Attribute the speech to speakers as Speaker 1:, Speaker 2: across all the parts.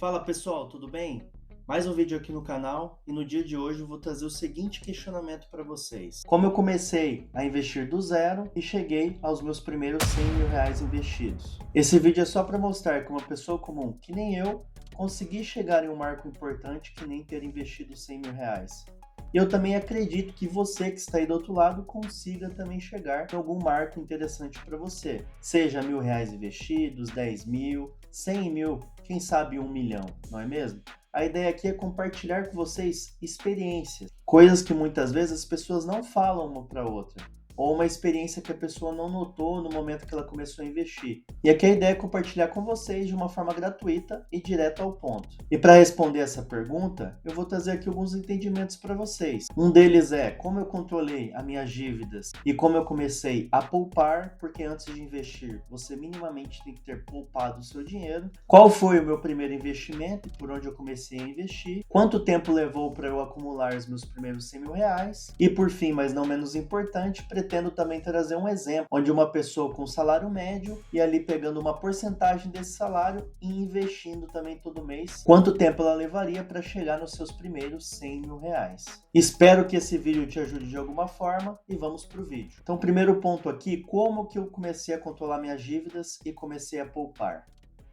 Speaker 1: Fala pessoal, tudo bem? Mais um vídeo aqui no canal e no dia de hoje eu vou trazer o seguinte questionamento para vocês. Como eu comecei a investir do zero e cheguei aos meus primeiros 100 mil reais investidos? Esse vídeo é só para mostrar que uma pessoa comum, que nem eu, consegui chegar em um marco importante que nem ter investido 100 mil reais. E eu também acredito que você que está aí do outro lado consiga também chegar em algum marco interessante para você. Seja R$ 1.000 investidos, 10 mil, 100 mil, quem sabe 1 milhão, não é mesmo? A ideia aqui é compartilhar com vocês experiências, coisas que muitas vezes as pessoas não falam uma para outra, ou uma experiência que a pessoa não notou no momento que ela começou a investir. E aqui a ideia é compartilhar com vocês de uma forma gratuita e direto ao ponto. E para responder essa pergunta, eu vou trazer aqui alguns entendimentos para vocês. Um deles é como eu controlei as minhas dívidas e como eu comecei a poupar, porque antes de investir, você minimamente tem que ter poupado o seu dinheiro. Qual foi o meu primeiro investimento e por onde eu comecei a investir? Quanto tempo levou para eu acumular os meus primeiros 100 mil reais? E por fim, mas não menos importante, pretendo também trazer um exemplo onde uma pessoa com salário médio e ali pegando uma porcentagem desse salário e investindo também todo mês, quanto tempo ela levaria para chegar nos seus primeiros 100 mil reais. Espero que esse vídeo te ajude de alguma forma e vamos para o vídeo. Então, primeiro ponto aqui, como que eu comecei a controlar minhas dívidas e comecei a poupar?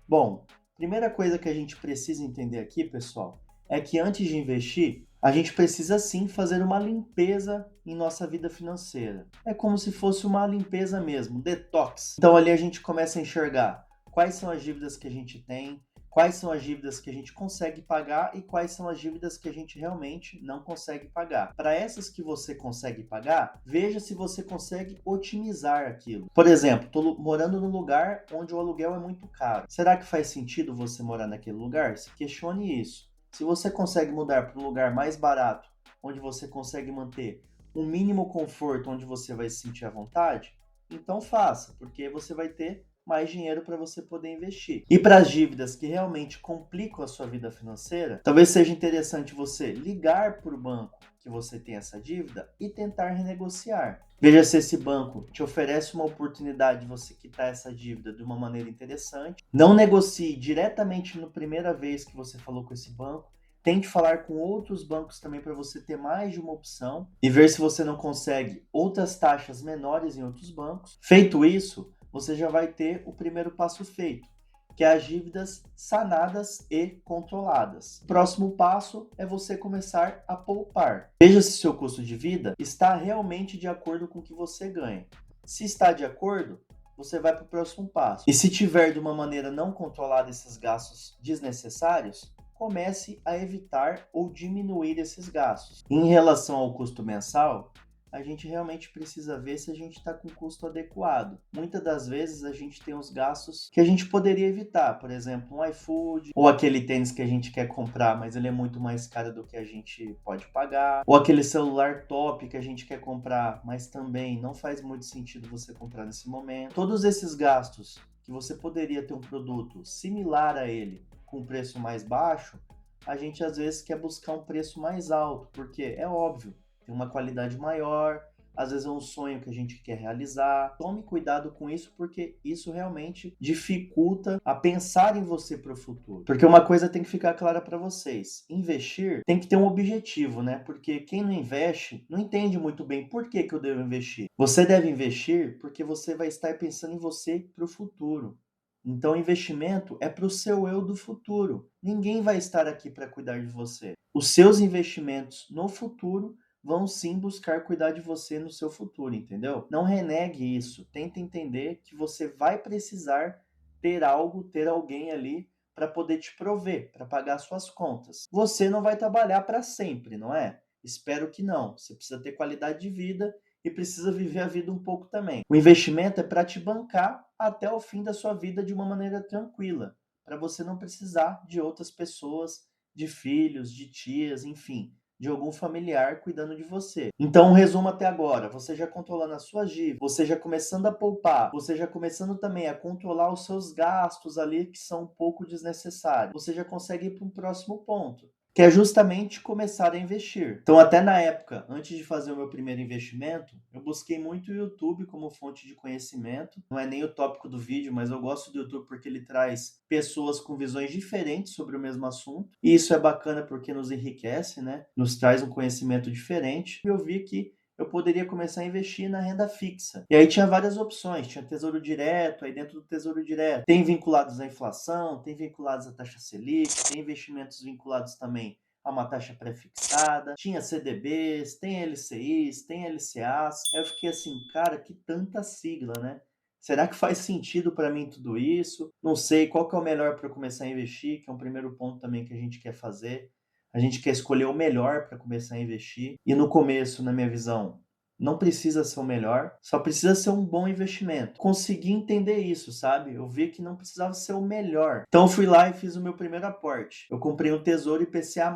Speaker 1: Bom, primeira coisa que a gente precisa entender aqui, pessoal, é que antes de investir, a gente precisa sim fazer uma limpeza em nossa vida financeira. É como se fosse uma limpeza mesmo, detox. Então ali a gente começa a enxergar quais são as dívidas que a gente tem, quais são as dívidas que a gente consegue pagar e quais são as dívidas que a gente realmente não consegue pagar. Para essas que você consegue pagar, veja se você consegue otimizar aquilo. Por exemplo, estou morando num lugar onde o aluguel é muito caro. Será que faz sentido você morar naquele lugar? Se questione isso. Se você consegue mudar para um lugar mais barato, onde você consegue manter um mínimo conforto, onde você vai se sentir à vontade, então faça, porque você vai ter mais dinheiro para você poder investir. E para as dívidas que realmente complicam a sua vida financeira, talvez seja interessante você ligar para o banco que você tem essa dívida e tentar renegociar. Veja se esse banco te oferece uma oportunidade de você quitar essa dívida de uma maneira interessante. Não negocie diretamente na primeira vez que você falou com esse banco. Tente falar com outros bancos também para você ter mais de uma opção e ver se você não consegue outras taxas menores em outros bancos. Feito isso, você já vai ter o primeiro passo feito, que é as dívidas sanadas e controladas. O próximo passo é você começar a poupar. Veja se seu custo de vida está realmente de acordo com o que você ganha. Se está de acordo, você vai para o próximo passo. E se tiver de uma maneira não controlada esses gastos desnecessários, comece a evitar ou diminuir esses gastos. Em relação ao custo mensal, a gente realmente precisa ver se a gente está com o custo adequado. Muitas das vezes a gente tem os gastos que a gente poderia evitar, por exemplo, um iFood, ou aquele tênis que a gente quer comprar, mas ele é muito mais caro do que a gente pode pagar, ou aquele celular top que a gente quer comprar, mas também não faz muito sentido você comprar nesse momento. Todos esses gastos que você poderia ter um produto similar a ele, com preço mais baixo, a gente às vezes quer buscar um preço mais alto, porque é óbvio, tem uma qualidade maior, às vezes é um sonho que a gente quer realizar. Tome cuidado com isso, porque isso realmente dificulta a pensar em você para o futuro. Porque uma coisa tem que ficar clara para vocês: investir tem que ter um objetivo, né? Porque quem não investe não entende muito bem por que eu devo investir. Você deve investir porque você vai estar pensando em você para o futuro. Então, investimento é para o seu eu do futuro. Ninguém vai estar aqui para cuidar de você. Os seus investimentos no futuro vão sim buscar cuidar de você no seu futuro, entendeu? Não renegue isso. Tenta entender que você vai precisar ter algo, ter alguém ali para poder te prover, para pagar suas contas. Você não vai trabalhar para sempre, não é? Espero que não. Você precisa ter qualidade de vida e precisa viver a vida um pouco também. O investimento é para te bancar até o fim da sua vida de uma maneira tranquila, para você não precisar de outras pessoas, de filhos, de tias, enfim, de algum familiar cuidando de você. Então, um resumo até agora: você já controlando as suas dívidas, você já começando a poupar, você já começando também a controlar os seus gastos ali que são um pouco desnecessários, você já consegue ir para um próximo ponto, que é justamente começar a investir. Então, até na época, antes de fazer o meu primeiro investimento, eu busquei muito o YouTube como fonte de conhecimento. Não é nem o tópico do vídeo, mas eu gosto do YouTube porque ele traz pessoas com visões diferentes sobre o mesmo assunto. E isso é bacana porque nos enriquece, né? Nos traz um conhecimento diferente. E eu vi que eu poderia começar a investir na renda fixa. E aí tinha várias opções, tinha tesouro direto, aí dentro do tesouro direto tem vinculados à inflação, tem vinculados à taxa Selic, tem investimentos vinculados também a uma taxa pré-fixada, tinha CDBs, tem LCIs, tem LCAs. Aí eu fiquei assim, cara, que tanta sigla, né? Será que faz sentido para mim tudo isso? Não sei qual que é o melhor para começar a investir, que é um primeiro ponto também que a gente quer fazer. A gente quer escolher o melhor para começar a investir. E no começo, na minha visão, não precisa ser o melhor, só precisa ser um bom investimento. Consegui entender isso, sabe? Eu vi que não precisava ser o melhor. Então eu fui lá e fiz o meu primeiro aporte. Eu comprei um Tesouro IPCA+,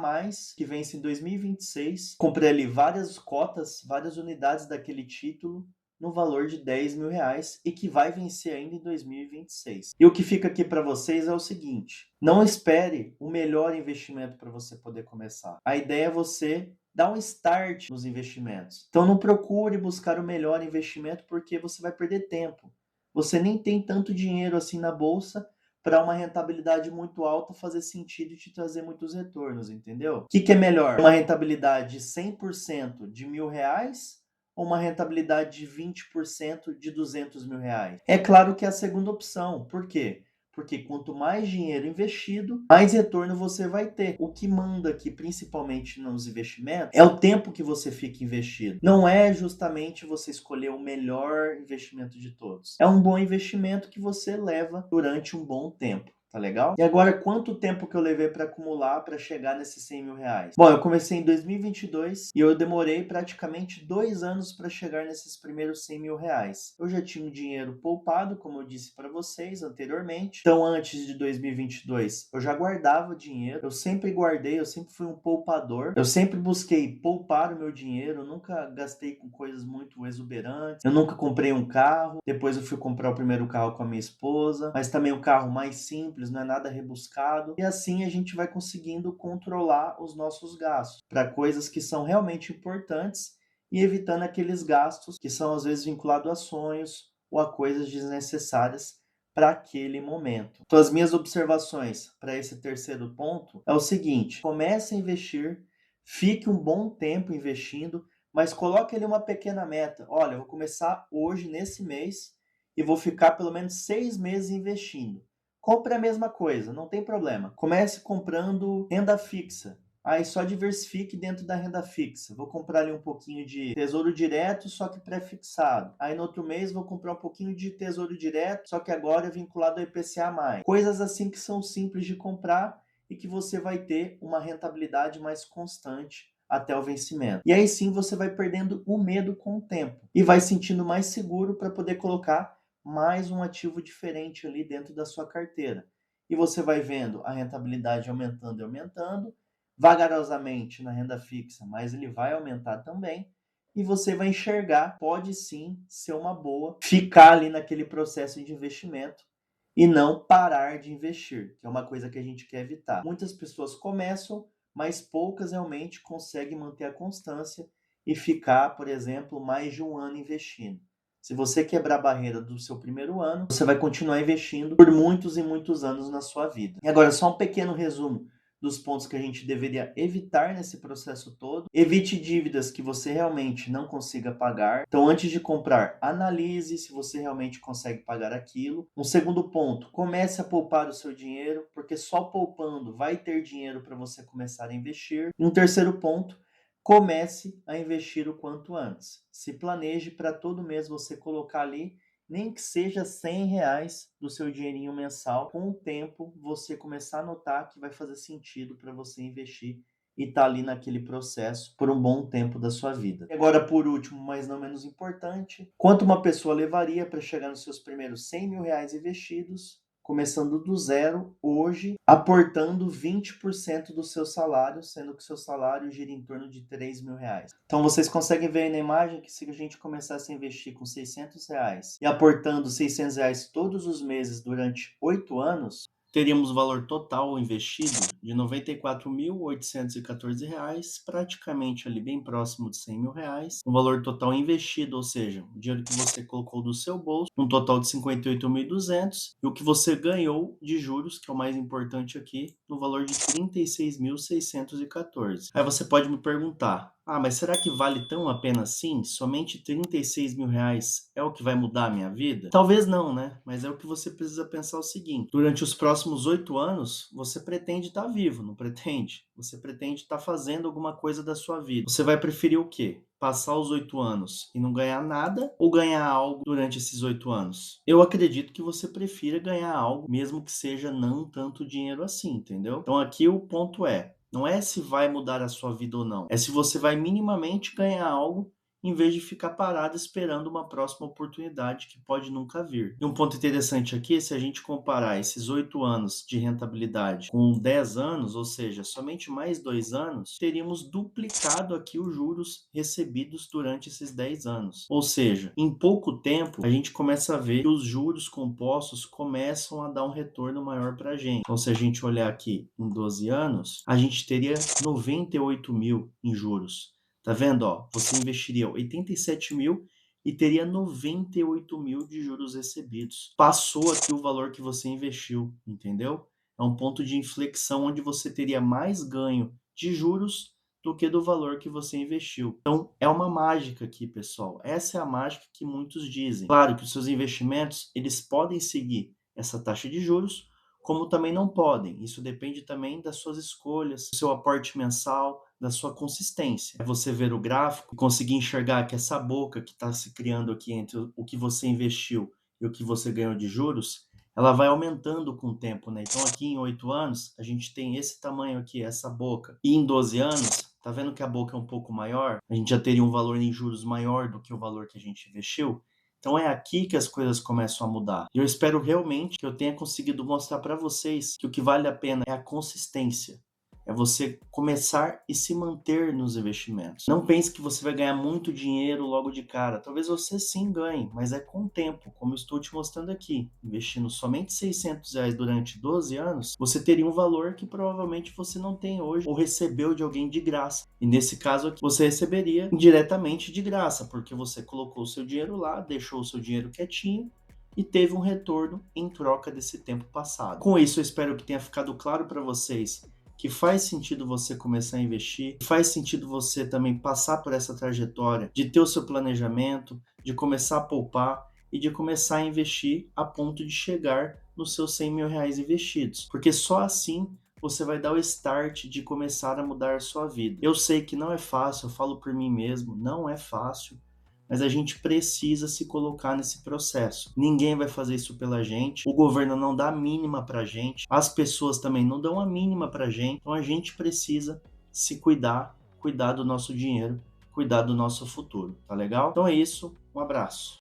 Speaker 1: que vence em 2026. Comprei ali várias cotas, várias unidades daquele título, no valor de R$ 10.000 e que vai vencer ainda em 2026. E o que fica aqui para vocês é o seguinte: não espere o melhor investimento para você poder começar. A ideia é você dar um start nos investimentos. Então não procure buscar o melhor investimento porque você vai perder tempo. Você nem tem tanto dinheiro assim na bolsa para uma rentabilidade muito alta fazer sentido e te trazer muitos retornos, entendeu? O que é melhor? Uma rentabilidade de 100% de R$ 1.000 ou uma rentabilidade de 20% de R$ 200.000? É claro que é a segunda opção. Por quê? Porque quanto mais dinheiro investido, mais retorno você vai ter. O que manda aqui, principalmente nos investimentos, é o tempo que você fica investido. Não é justamente você escolher o melhor investimento de todos. É um bom investimento que você leva durante um bom tempo. Tá legal? E agora, quanto tempo que eu levei para acumular para chegar nesses R$ 100.000? Bom, eu comecei em 2022 e eu demorei praticamente 2 anos para chegar nesses primeiros R$ 100.000. Eu já tinha um dinheiro poupado, como eu disse para vocês anteriormente. Então, antes de 2022, eu já guardava dinheiro. Eu sempre guardei, eu sempre fui um poupador. Eu sempre busquei poupar o meu dinheiro. Eu nunca gastei com coisas muito exuberantes. Eu nunca comprei um carro. Depois eu fui comprar o primeiro carro com a minha esposa, mas também um carro mais simples, não é nada rebuscado. E assim a gente vai conseguindo controlar os nossos gastos para coisas que são realmente importantes e evitando aqueles gastos que são às vezes vinculados a sonhos ou a coisas desnecessárias para aquele momento. Então, as minhas observações para esse terceiro ponto é o seguinte: comece a investir, fique um bom tempo investindo, mas coloque ali uma pequena meta. Olha, eu vou começar hoje, nesse mês, e vou ficar pelo menos 6 meses investindo. Compre a mesma coisa, não tem problema. Comece comprando renda fixa. Aí só diversifique dentro da renda fixa. Vou comprar ali um pouquinho de tesouro direto, só que pré-fixado. Aí no outro mês vou comprar um pouquinho de tesouro direto, só que agora é vinculado ao IPCA+. Coisas assim que são simples de comprar e que você vai ter uma rentabilidade mais constante até o vencimento. E aí sim você vai perdendo o medo com o tempo e vai sentindo mais seguro para poder colocar mais um ativo diferente ali dentro da sua carteira. E você vai vendo a rentabilidade aumentando e aumentando, vagarosamente na renda fixa, mas ele vai aumentar também. E você vai enxergar, pode sim ser uma boa, ficar ali naquele processo de investimento e não parar de investir, que é uma coisa que a gente quer evitar. Muitas pessoas começam, mas poucas realmente conseguem manter a constância e ficar, por exemplo, mais de um ano investindo. Se você quebrar a barreira do seu primeiro ano, você vai continuar investindo por muitos e muitos anos na sua vida. E agora, só um pequeno resumo dos pontos que a gente deveria evitar nesse processo todo. Evite dívidas que você realmente não consiga pagar. Então, antes de comprar, analise se você realmente consegue pagar aquilo. Um segundo ponto, comece a poupar o seu dinheiro, porque só poupando vai ter dinheiro para você começar a investir. Um terceiro ponto, comece a investir o quanto antes. Se planeje para todo mês você colocar ali, nem que seja R$ 100 do seu dinheirinho mensal. Com o tempo, você começar a notar que vai fazer sentido para você investir e estar ali naquele processo por um bom tempo da sua vida. E agora, por último, mas não menos importante, quanto uma pessoa levaria para chegar nos seus primeiros R$ 100.000 investidos, começando do zero hoje, aportando 20% do seu salário, sendo que o seu salário gira em torno de R$ 3.000. Então vocês conseguem ver aí na imagem que se a gente começasse a investir com R$ 600 e aportando R$ 600 todos os meses durante 8 anos, teríamos o valor total investido de R$ 94.814, praticamente ali bem próximo de R$ 100.000. Um valor total investido, ou seja, o dinheiro que você colocou do seu bolso, um total de 58.200, e o que você ganhou de juros, que é o mais importante aqui, no valor de 36.614. Aí você pode me perguntar, mas será que vale tão a pena assim? Somente R$ 36.000 é o que vai mudar a minha vida? Talvez não, né? Mas é o que você precisa pensar o seguinte: durante os próximos 8 anos, você pretende estar vivo, não pretende? Você pretende estar fazendo alguma coisa da sua vida. Você vai preferir o quê? Passar os 8 anos e não ganhar nada ou ganhar algo durante esses 8 anos? Eu acredito que você prefira ganhar algo, mesmo que seja não tanto dinheiro assim, entendeu? Então aqui o ponto não é se vai mudar a sua vida ou não, é se você vai minimamente ganhar algo em vez de ficar parado esperando uma próxima oportunidade que pode nunca vir. E um ponto interessante aqui é se a gente comparar esses 8 anos de rentabilidade com 10 anos, ou seja, somente mais 2 anos, teríamos duplicado aqui os juros recebidos durante esses 10 anos. Ou seja, em pouco tempo, a gente começa a ver que os juros compostos começam a dar um retorno maior para a gente. Então, se a gente olhar aqui em 12 anos, a gente teria 98 mil em juros. Tá vendo, ó? Você investiria 87 mil e teria 98 mil de juros recebidos. Passou aqui o valor que você investiu, entendeu? É um ponto de inflexão onde você teria mais ganho de juros do que do valor que você investiu. Então, é uma mágica aqui, pessoal. Essa é a mágica que muitos dizem. Claro que os seus investimentos, eles podem seguir essa taxa de juros, como também não podem. Isso depende também das suas escolhas, do seu aporte mensal, da sua consistência. É você ver o gráfico e conseguir enxergar que essa boca que está se criando aqui entre o que você investiu e o que você ganhou de juros, ela vai aumentando com o tempo, né? Então aqui em 8 anos, a gente tem esse tamanho aqui, essa boca. E em 12 anos, tá vendo que a boca é um pouco maior? A gente já teria um valor em juros maior do que o valor que a gente investiu. Então é aqui que as coisas começam a mudar. E eu espero realmente que eu tenha conseguido mostrar para vocês que o que vale a pena é a consistência. É você começar e se manter nos investimentos. Não pense que você vai ganhar muito dinheiro logo de cara. Talvez você sim ganhe, mas é com o tempo, como eu estou te mostrando aqui. Investindo somente R$ 600 durante 12 anos, você teria um valor que provavelmente você não tem hoje ou recebeu de alguém de graça. E nesse caso aqui, você receberia diretamente de graça, porque você colocou o seu dinheiro lá, deixou o seu dinheiro quietinho e teve um retorno em troca desse tempo passado. Com isso, eu espero que tenha ficado claro para vocês que faz sentido você começar a investir, faz sentido você também passar por essa trajetória de ter o seu planejamento, de começar a poupar e de começar a investir a ponto de chegar nos seus R$ 100.000 investidos. Porque só assim você vai dar o start de começar a mudar a sua vida. Eu sei que não é fácil, eu falo por mim mesmo, não é fácil, mas a gente precisa se colocar nesse processo. Ninguém vai fazer isso pela gente, o governo não dá a mínima pra gente, as pessoas também não dão a mínima pra gente, então a gente precisa se cuidar, cuidar do nosso dinheiro, cuidar do nosso futuro, tá legal? Então é isso, um abraço.